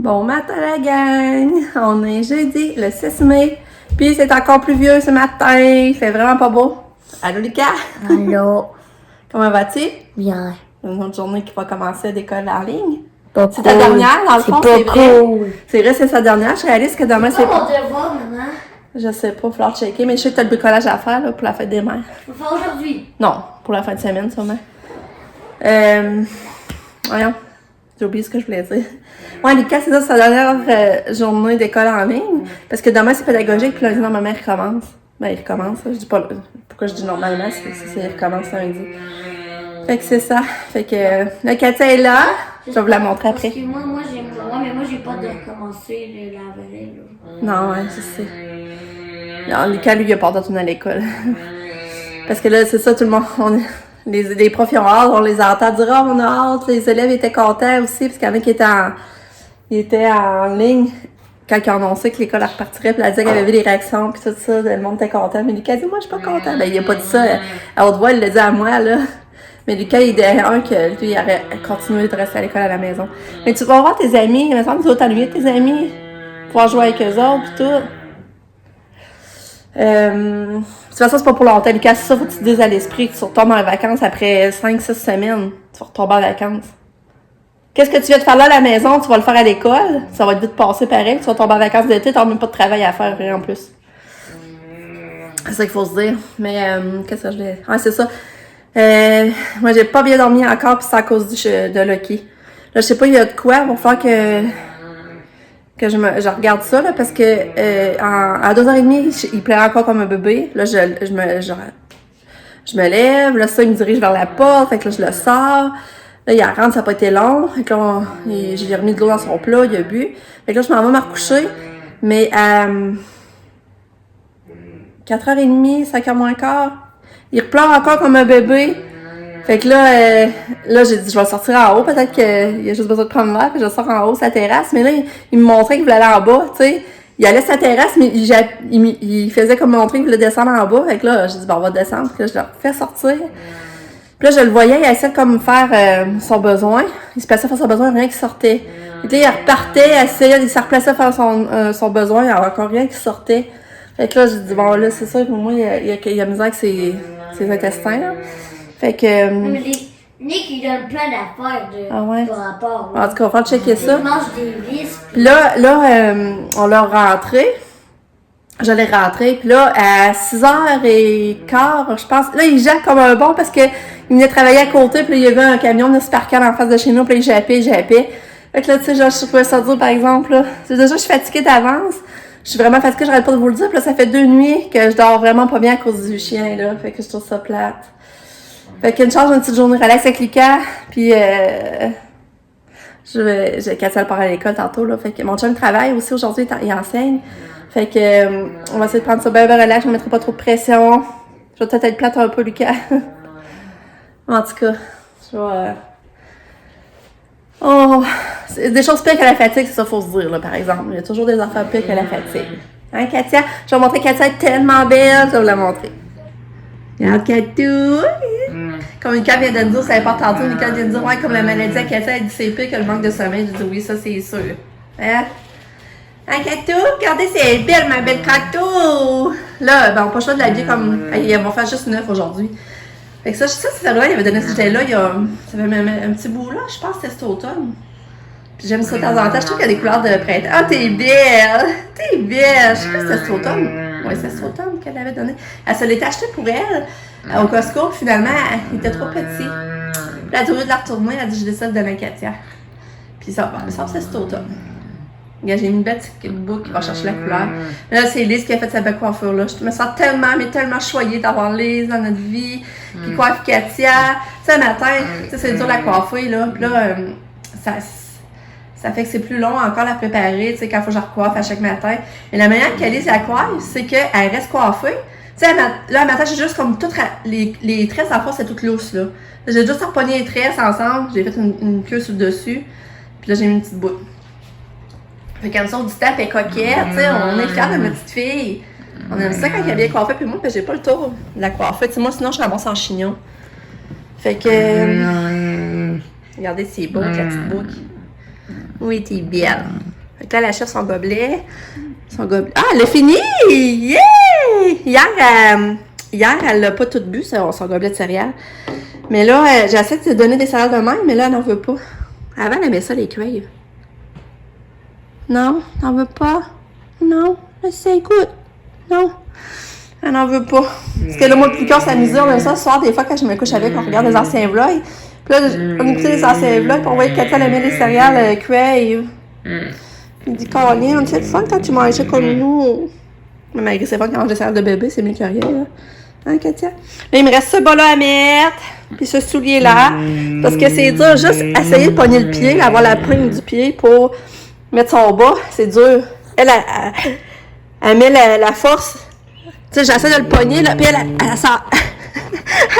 Bon matin la gang! On est jeudi, le 6 mai. Puis c'est encore plus vieux ce matin. Il fait vraiment pas beau. Allô Lucas? Allô? Comment vas-tu? Bien. Une autre journée qui va commencer d'école en ligne. Pas C'est ta dernière, dans le fond, c'est vrai. Cool. C'est vrai, c'est sa dernière. Je réalise que demain c'est Mon pas. devoir, maman. Je sais pas, il va falloir checker, mais je sais que t'as le bricolage à faire là, pour la fête des mères. Je vais faire aujourd'hui. Non, pour la fin de semaine sûrement. Voyons. J'ai oublié ce que je voulais dire. Ouais, Lucas, c'est ça, sa dernière journée d'école en ligne. Parce que demain, c'est pédagogique, puis lundi, normalement, il recommence. Ben, il recommence. Je dis pas. Pourquoi je dis normalement, c'est il recommence lundi. Fait que c'est ça. Fait que la Katia est là. Je vais vous la montrer après. Parce que moi, j'ai pas de recommencer la vraie, là. Non, ouais, je sais. Non, Lucas, lui, il a pas retourné à l'école. Parce que là, c'est ça, tout le monde. Les profs ils ont hâte, on les entend dire « Ah, on a hâte », les élèves étaient contents aussi, parce qu'il y en a qui étaient en ligne quand ils ont annoncé que l'école repartirait, puis elle disait qu'elle avait vu les réactions, puis tout ça, le monde était content. Mais Lucas dit « Moi, je suis pas content ». Ben, il a pas dit ça à haute voix, il l'a dit à moi, là. Mais Lucas, il est derrière un que lui, il aurait continué de rester à l'école à la maison. Mais tu vas voir tes amis, il me semble que tu vas t'ennuyer de tes amis, pouvoir jouer avec eux autres, puis tout. De toute façon, c'est pas pour longtemps, Lucas. C'est ça, faut que tu te dises à l'esprit que tu retombes en vacances après 5-6 semaines. Tu vas retomber en vacances. Qu'est-ce que tu viens de faire là à la maison? Tu vas le faire à l'école. Ça va être vite passé pareil. Tu vas tomber en vacances d'été, t'as même pas de travail à faire, rien en plus. C'est ça qu'il faut se dire. Mais, qu'est-ce que je voulais dire? Ah, c'est ça. Moi, j'ai pas bien dormi encore, puis c'est à cause de Lucky. Là, je sais pas, il y a de quoi. Il va falloir que je regarde ça, là, parce que à 2h30, il pleurait encore comme un bébé. Là, je me lève, là, ça, il me dirige vers la porte, fait que là, je le sors. Là, il rentre, ça n'a pas été long. Fait que là, j'ai remis de l'eau dans son plat, il a bu. Fait que là, je m'en vais me recoucher. Mais à 4h30, 5h moins quart, il pleure encore comme un bébé. Fait que là, j'ai dit, je vais sortir en haut. Peut-être qu'il a juste besoin de prendre l'air, puis je sors en haut sa terrasse. Mais là, il me montrait qu'il voulait aller en bas, tu sais. Il allait sa terrasse, mais il faisait comme montrer qu'il voulait descendre en bas. Fait que là, j'ai dit, bon, on va descendre. Puis là, je le refais sortir. Puis là, je le voyais, il essayait comme faire son besoin. Il se plaçait faire son besoin, rien qui sortait. Et là, il repartait, il se replaçait faire son besoin, il n'y avait encore rien qui sortait. Fait que là, j'ai dit, bon, là, c'est ça, pour moi, il a misère avec ses intestins, là. Fait que. Mais Nick, il donne plein d'affaires de rapport. En tout cas, on va faire checker ça. Il mange des vis. Puis là, on l'a rentré. Je l'ai rentré. Puis là, à 6h15, je pense. Là, il jappe comme un bon parce que il venait travailler à côté. Puis là, il y avait un camion de Sparkal en face de chez nous. Puis là, il jappait. Fait que là, tu sais, genre, je trouvais ça dur, par exemple. Là. Déjà, je suis fatiguée d'avance. Je suis vraiment fatiguée, j'arrête pas de vous le dire. Puis là, ça fait 2 nuits que je dors vraiment pas bien à cause du chien, là. Fait que je trouve ça plate. Fait qu'une chance, j'ai une petite journée relax avec Lucas, puis j'ai Katia le part à l'école tantôt, là. Fait que mon chum travaille aussi aujourd'hui, il enseigne. Fait que on va essayer de prendre ça bien relax, je ne mettrai pas trop de pression. Je vais peut-être être plate un peu, Lucas. En tout cas, je vais... Oh, c'est des choses pires que la fatigue, c'est ça, faut se dire, là, par exemple. Il y a toujours des affaires pires que la fatigue. Hein, Katia? Je vais vous montrer Katia est tellement belle, je vais vous la montrer. Regarde, Katou! Comme Lucas vient de me dire, c'est important tantôt, Lucas vient de dire, ouais, comme la maladie à Katia, elle dit c'est pire que le manque de sommeil. Je dis oui, ça c'est sûr. Hein? Hein, Katou? Regardez, c'est belle, ma belle Katou! Là, ben, on n'a pas le choix de l'habiller comme. Ils vont faire juste 9 aujourd'hui. Fait que ça, c'est vrai, il avait donné ce gilet-là, ça fait même un petit bout là, je pense que c'était cet automne. Puis j'aime ça de temps en temps, je trouve qu'il y a des couleurs de printemps. Ah, t'es belle! T'es belle! Je sais pas si c'était cet automne. Oui, c'est cet automne qu'elle avait donné. Elle se l'était acheté pour elle au Costco, puis finalement, il était trop petit. Puis elle a dû de la retourner, elle a dit je décide de donner à Katia. Puis ça, bon, ça c'est cet automne. Regarde, j'ai mis une belle petite boucle qui va chercher la couleur. Mais là, c'est Lise qui a fait sa belle coiffure là. Je me sens tellement, mais tellement choyée d'avoir Lise dans notre vie, qui coiffe Katia. Tu sais, le matin, tu sais, c'est dur la coiffer, là. Puis là, ça fait que c'est plus long encore la préparer, tu sais, quand il faut que je recoiffe à chaque matin. Mais la manière qu'elle la coiffe, c'est qu'elle reste coiffée. Tu sais, là, le matin, j'ai juste comme toutes les tresses en face, c'est toutes lousses, là. J'ai juste repogné les tresses ensemble, j'ai fait une queue sur le dessus, puis là, j'ai mis une petite boucle. Fait qu'elle me sort du tape, elle est coquette, tu sais, on est fiers de ma petite fille. On aime ça quand elle est bien coiffée, puis moi, ben, j'ai pas le tour de la coiffer. Tu sais, moi, sinon, je ramasse en chignon. Fait que... regardez, c'est beau, avec la petite boucle. Oui, t'es belle. que là, elle cherche son gobelet. Ah, elle a fini! Yeah! Hier, elle n'a pas tout bu, son gobelet de céréales. Mais là, j'essaie de donner des céréales de même, mais là, elle n'en veut pas. Avant, elle aimait ça, les cueilles. Non, t'en veux pas? Non, c'est good. Non, elle n'en veut pas. Parce que là, moi, plus qu'on s'amusait, on aime ça ce soir, des fois, quand je me couche avec, on regarde des anciens vlogs. Puis là, on écoutait les anciens vlogs, puis on voyait que Katia, elle aimait les céréales cueilles. Il dit, Caroline, c'est le fun quand tu mangeais comme nous. Mais malgré c'est fun quand on mange des céréales de bébé, c'est mieux que rien, là. Hein, Katia? Là, il me reste ce bas-là à mettre, puis ce soulier-là. Parce que c'est dur, juste essayer de pogner le pied, avoir la poigne du pied pour mettre son bas, c'est dur. Elle met la force. Tu sais, j'essaie de le pogner, là, puis elle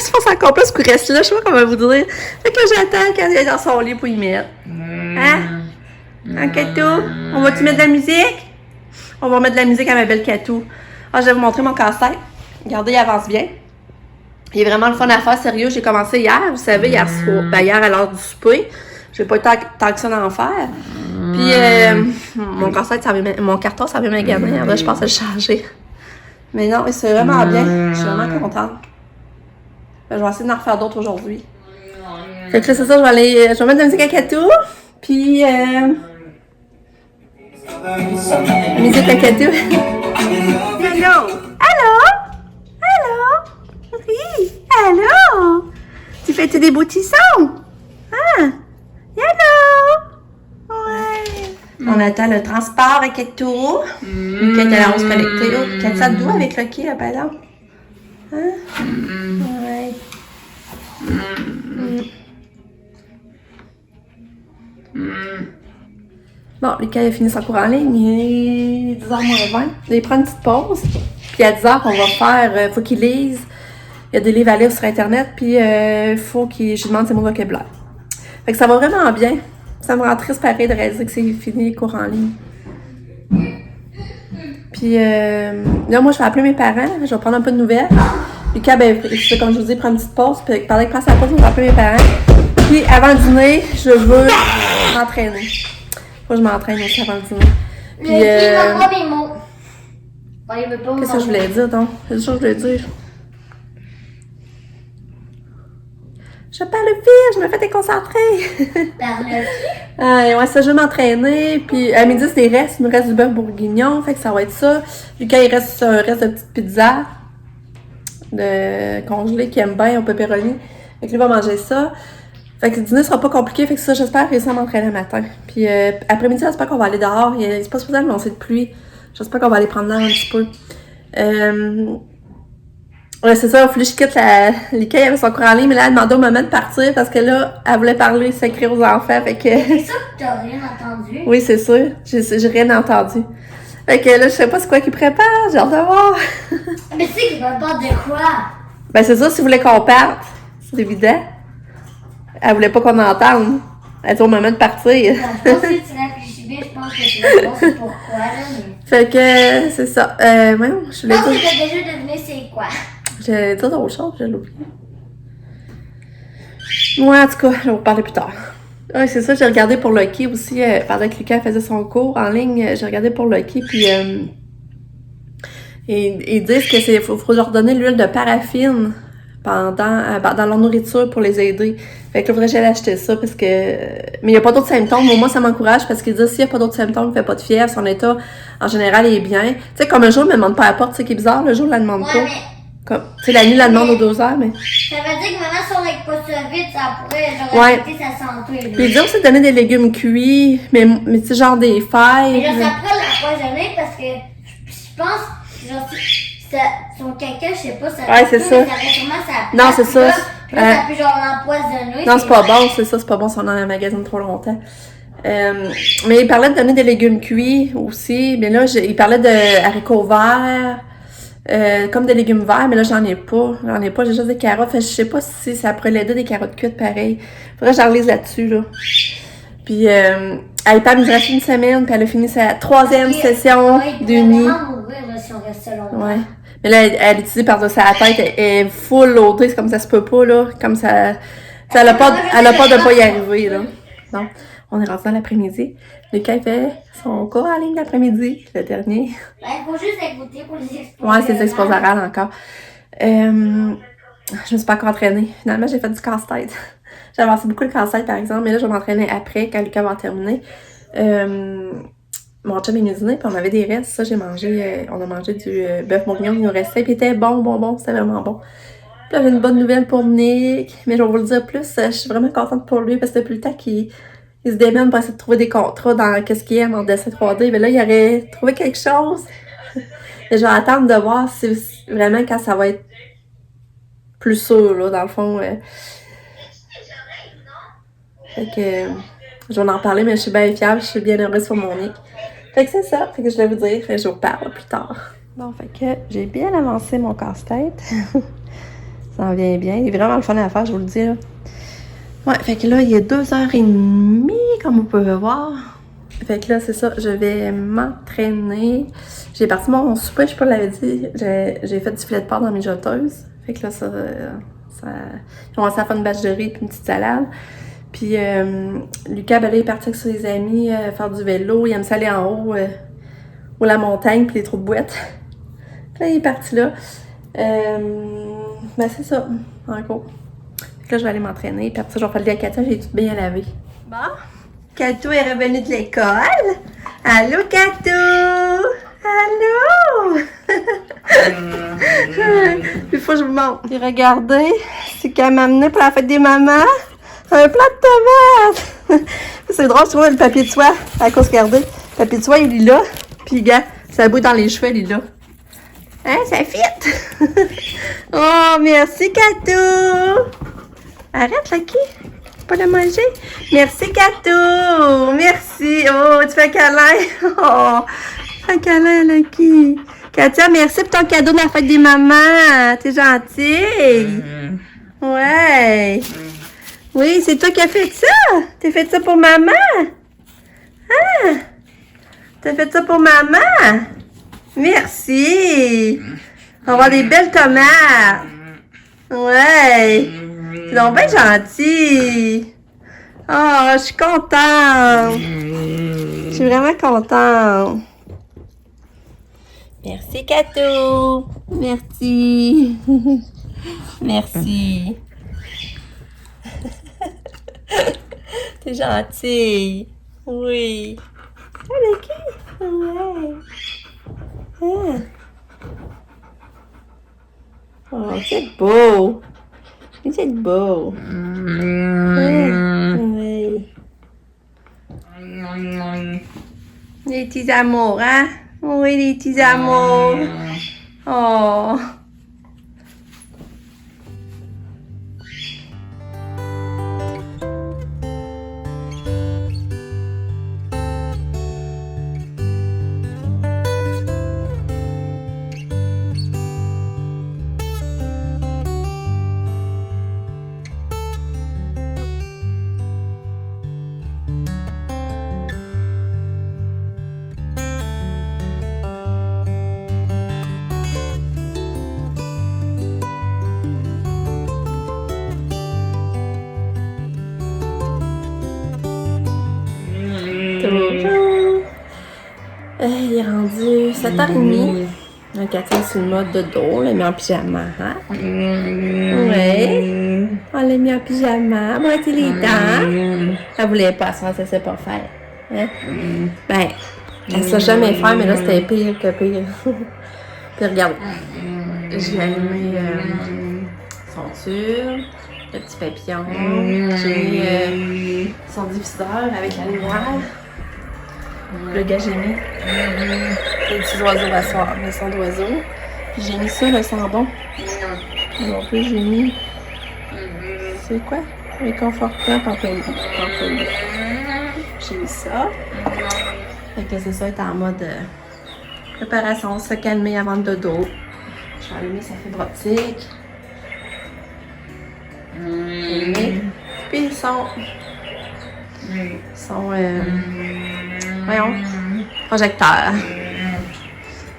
se force encore plus qu'il reste là, je sais pas comment vous dire. Fait que là, j'attends qu'elle est dans son lit pour y mettre. Hein? Hein, Katou? On va-tu mettre de la musique? On va mettre de la musique à ma belle Katou. Ah, je vais vous montrer mon casse-tête. Regardez, il avance bien. Il est vraiment le fun à faire, sérieux. J'ai commencé hier, vous savez, hier à l'heure du souper. J'ai pas eu tant que ça d'en faire. Puis, mon casse-tête, mon carton, ça avait magané. Après, je pensais le changer. Mais non, c'est vraiment bien. Je suis vraiment contente. Je vais essayer d'en refaire d'autres aujourd'hui. Fait que là, c'est ça, je vais mettre de la musique à Katou. Puis, musique à Katou. Allô? Allô? Allô? Oui, allô? Tu fais-tu des beaux tissons? Ah? Allô? Ouais. On attend le transport à Katou. Qui est à la rose connectée. Oh, Katia, d'où avec Lucky, là, par exemple? Hein? Ouais. Bon, Lucas a fini son cours en ligne, il est 10h-20. Il prend une petite pause. Puis à 10h, on va faire, faut qu'il lise. Il y a des livres à lire sur Internet, puis faut je lui demande ses mots vocabulaire. Fait que ça va vraiment bien. Ça me rend triste pareil de réaliser que c'est fini les cours en ligne. Puis là, moi, je vais appeler mes parents, je vais prendre un peu de nouvelles. Lucas, ben, comme je vous dis, prend une petite pause, puis pendant qu'il prend sa pause, je vais appeler mes parents. Puis avant le dîner, je veux m'entraîner. Faut que je m'entraîne aussi avant le dîner. Puis, il veut pas mes mots. Il veut pas. Qu'est-ce que je voulais dire, donc? C'est ça que je voulais dire. Je parle vite, je me fais déconcentrer. Parle vite? Ouais, ça, je veux m'entraîner. Puis à midi, c'est des restes. Il me reste du bœuf bourguignon, fait que ça va être ça. Lucas, il reste un reste de petite pizza de congelé qu'il aime bien au pepperoni. Fait que lui va manger ça. Fait que le dîner sera pas compliqué, fait que ça, j'espère réussir à m'entraîner le matin. Puis après-midi, j'espère qu'on va aller dehors. C'est pas supposé annoncer de pluie. J'espère qu'on va aller prendre l'air un petit peu. Ouais, c'est ça, il a fallu que je quitte Lucas, il avait son cours en ligne, mais là, elle demandait au moment de partir parce que là, elle voulait parler, s'écrire aux enfants, fait que... C'est sûr que t'as rien entendu? Oui, c'est sûr, j'ai rien entendu. Fait que là, je sais pas c'est quoi qu'il prépare, j'ai hâte de voir. Mais tu sais qu'il prépare de quoi? Ben c'est ça, si vous voulez qu'on parte, c'est évident. Elle voulait pas qu'on entende. Elle dit au moment de partir. Je pense que si tu réfléchis bien, je pense que tu vas voir c'est pourquoi, là, mais... Fait que, c'est ça. Ouais, je voulais Je pense dire... que t'as déjà deviné c'est quoi. J'ai dit autre chose, je l'ai oublié. Ouais, en tout cas, je vais vous parler plus tard. Ouais, c'est ça, j'ai regardé pour Lucky aussi, pendant que Lucas faisait son cours en ligne, j'ai regardé pour Lucky, puis ils disent que faut leur donner l'huile de paraffine dans leur nourriture pour les aider. Fait que là, faudrait que j'aille acheter ça parce que... Mais il n'y a pas d'autres symptômes. Moi, ça m'encourage parce qu'ils disent s'il n'y a pas d'autres symptômes, il ne fait pas de fièvre, son état, en général, il est bien. Tu sais, comme un jour, il ne me demande pas à la porte, tu sais, qui est bizarre, le jour, il ne la demande pas. Tu sais, la nuit, il la demande aux 2 heures, mais... Ça veut dire que maintenant, si on n'aide pas ça vite, ça pourrait affecter sa santé. Puis ils disent aussi de donner des légumes cuits, mais tu sais, genre des fèves. Mais là, ça pourrait l'empoisonner parce que je pense, genre, son caca, je sais pas, ça ouais, c'est ça. Non, c'est ça. Là, ça peut genre l'empoisonner. Non, c'est pas bon, c'est ça, c'est pas bon si on est dans un magasin trop longtemps. Mais il parlait de donner des légumes cuits aussi. Mais là, il parlait de haricots verts, comme des légumes verts, mais là, j'en ai pas. J'ai juste des carottes. Fait, je sais pas si ça pourrait l'aider des carottes cuites pareil. Faudrait que j'en relise là-dessus, là. Puis, elle est pas me reste une semaine, puis elle a fini sa 3e session d'Uni. Si on reste longtemps. Ouais. Mais là, elle utilise par-dessus sa tête, elle est full loadée, c'est comme ça se peut pas, là. Comme ça. Elle a pas de pas y arriver, là. Non. On est rendu dans l'après-midi. Lucas, il fait son cours en ligne l'après-midi, le dernier. Ben, il faut juste écouter pour les exposés. Ouais, c'est des exposés orales encore. Je me suis pas encore entraînée. Finalement, j'ai fait du casse-tête. J'ai avancé beaucoup le casse-tête, par exemple, mais là, je vais m'entraîner après, quand Lucas va terminer. Mon chum est venu dîner, puis on avait des restes. Ça, j'ai mangé, on a mangé du bœuf bourguignon qui nous restait, puis il était bon, c'était vraiment bon. Puis là, j'ai une bonne nouvelle pour Nick, mais je vais vous le dire plus. Je suis vraiment contente pour lui, parce que depuis le temps qu'il se démène pour essayer de trouver des contrats dans qu'est-ce qu'il aime en dessin 3D. Mais là, il aurait trouvé quelque chose. Et je vais attendre de voir si vraiment quand ça va être plus sûr, là, dans le fond. Fait que je vais en parler, mais je suis bien fière, je suis bien heureuse pour mon Nick. Fait que c'est ça, fait que je voulais vous dire, je vous parle plus tard. Bon, fait que j'ai bien avancé mon casse-tête. Ça en vient bien. Il est vraiment le fun à faire, je vous le dis, là. Ouais, fait que là, il est 2h30, comme vous pouvez voir. Fait que là, c'est ça, je vais m'entraîner. J'ai parti mon souper, je sais pas, je l'avais dit, j'ai fait du filet de porc dans mes jeteuses. Fait que là, ça j'ai commencé à faire une bâche de riz et une petite salade. Puis Lucas, ben là, il est parti avec ses amis faire du vélo. Il aime ça aller en haut, ou la montagne, puis les trous de boîte. Puis là, il est parti là. Ben c'est ça, en gros. Fait que là, je vais aller m'entraîner. Puis après ça, je vais faire le lit à Katia, j'ai tout bien lavé. Bon, Kato est revenu de l'école. Allô, Kato! Allô! Il faut que je vous montre. Puis regardez, c'est qu'elle m'a amené pour la fête des mamans. Un plat de tomates! C'est drôle, je trouve le papier de soie. À cause, regardez, le papier de soie, il est là. Puis, gars, ça bouille dans les cheveux, il est là. Hein, ça fit! Oh, merci, Kato! Arrête, Lucky! Pas de manger. Merci, Kato! Merci! Oh, tu fais un câlin! Oh! Un câlin, Lucky! Katia, merci pour ton cadeau de la fête des mamans! T'es gentille! Ouais! Oui, c'est toi qui as fait ça? T'as fait ça pour maman? Ah! T'as fait ça pour maman? Merci! On va avoir des belles tomates! Ouais! C'est donc bien gentil! Oh, je suis contente! Je suis vraiment contente! Merci, Kato! Merci! Merci! T'es gentille. Oui. Allez, qui? Ouais. Ah. Oh, c'est beau. C'est beau. Oui. Les petits amours, hein? Oui, les petits amours. Oh. Il est rendu 7h30. Donc, Katia est sur le mode de dos. On l'a mis en pyjama. Hein? Ouais. On l'a mis en pyjama. Brossez les dents. Elle voulait pas, ça ne sait pas faire. Hein? Ben, elle ne sait jamais faire, mais là, c'était pire que pire. Puis regarde. J'ai allumé son tube, le petit papillon. J'ai mis son diffuseur avec la lumière. Le gars, j'ai mis les petits oiseaux à soir, mes sons d'oiseaux. Puis j'ai mis ça, le sambon. En plus, j'ai mis. C'est quoi? Réconfortant pamplemousse. J'ai mis ça. Fait que c'est ça, être en mode préparation, se calmer avant le dodo. Je vais allumer sa fibre optique. Puis son. Voyons, projecteur.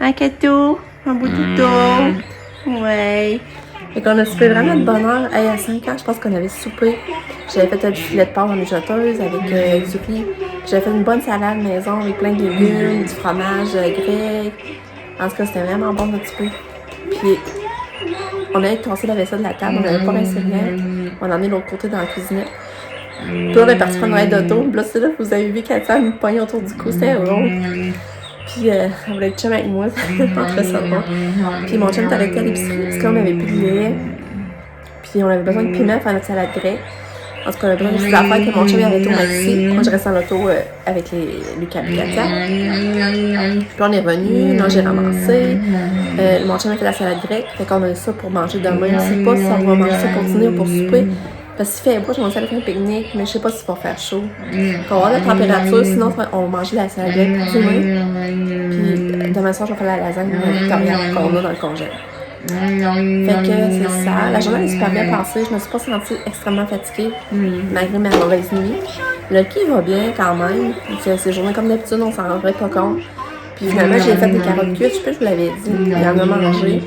Un cadeau, un beau tuto. Ouais. Fait qu'on a soupé vraiment de bonne heure. Hey, à 5 ans, je pense qu'on avait soupé. J'avais fait du filet de porc dans les jeteuses avec du riz. J'avais fait une bonne salade maison avec plein de légumes, du fromage grec. En tout cas, c'était vraiment bon notre souper. Puis, on avait cassé la vaisselle de la table, on n'avait pas rincé rien. On en est de l'autre côté dans la cuisine. Puis on est parti prendre un ride d'auto. Puis là, c'est là que vous avez vu Katia me poignait autour du cou, c'était drôle. Puis elle voulait être chum avec moi, on trouvait ça bon. Puis mon chum était arrêté à l'épicerie parce qu'on avait plus de lait. Puis on avait besoin de piment pour faire notre salade grecque. En tout cas, on avait besoin de ces affaires que mon chum avait été au Maxi. Moi, je restais en auto avec Lucas et Katia. Puis on est revenu, là j'ai ramassé. Mon chum a fait la salade grecque, fait qu'on a ça pour manger demain. Je sais pas si on va manger ça pour dîner ou pour souper. Parce qu'il fait beau, je vais aller faire un pique-nique, mais je sais pas s'il va faire chaud. On va avoir la température, sinon on va manger la salade grecque pour demain. Puis demain soir, je vais faire la lasagne Victoria qu'on a dans le congé. Fait que c'est ça. La journée est super bien passée. Je me suis pas sentie extrêmement fatiguée, malgré ma mauvaise nuit. Le qui va bien quand même. Ces journées comme d'habitude, on s'en rendrait pas compte. Puis finalement, j'ai fait des carottes cuites, je vous l'avais dit. Il en a mangé.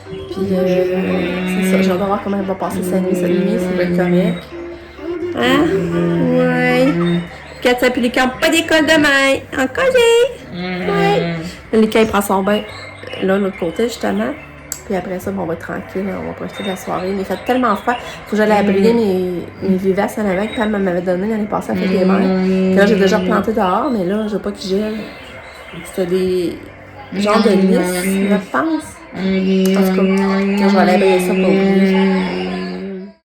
Puis c'est ça, j'ai hâte de voir comment elle va passer sa nuit. Cette nuit, c'est bien correct. Hein? Ouais. Katia puis Lucas, pas d'école demain. En congé. Ouais. Lucas, il prend son bain là, de l'autre côté, justement. Puis après ça, bon, on va être tranquille, on va profiter de la soirée. Mais il fait tellement froid, faut que j'aille abriguer mes vivaces en avant que Pam m'avait donné l'année passée à la fête des mères. Puis là, j'ai déjà replanté dehors, mais là, je veux pas qu'ils gèlent. C'était des genres de lys, je pense. En tout cas, quand je vais aller abriguer ça pour oublier.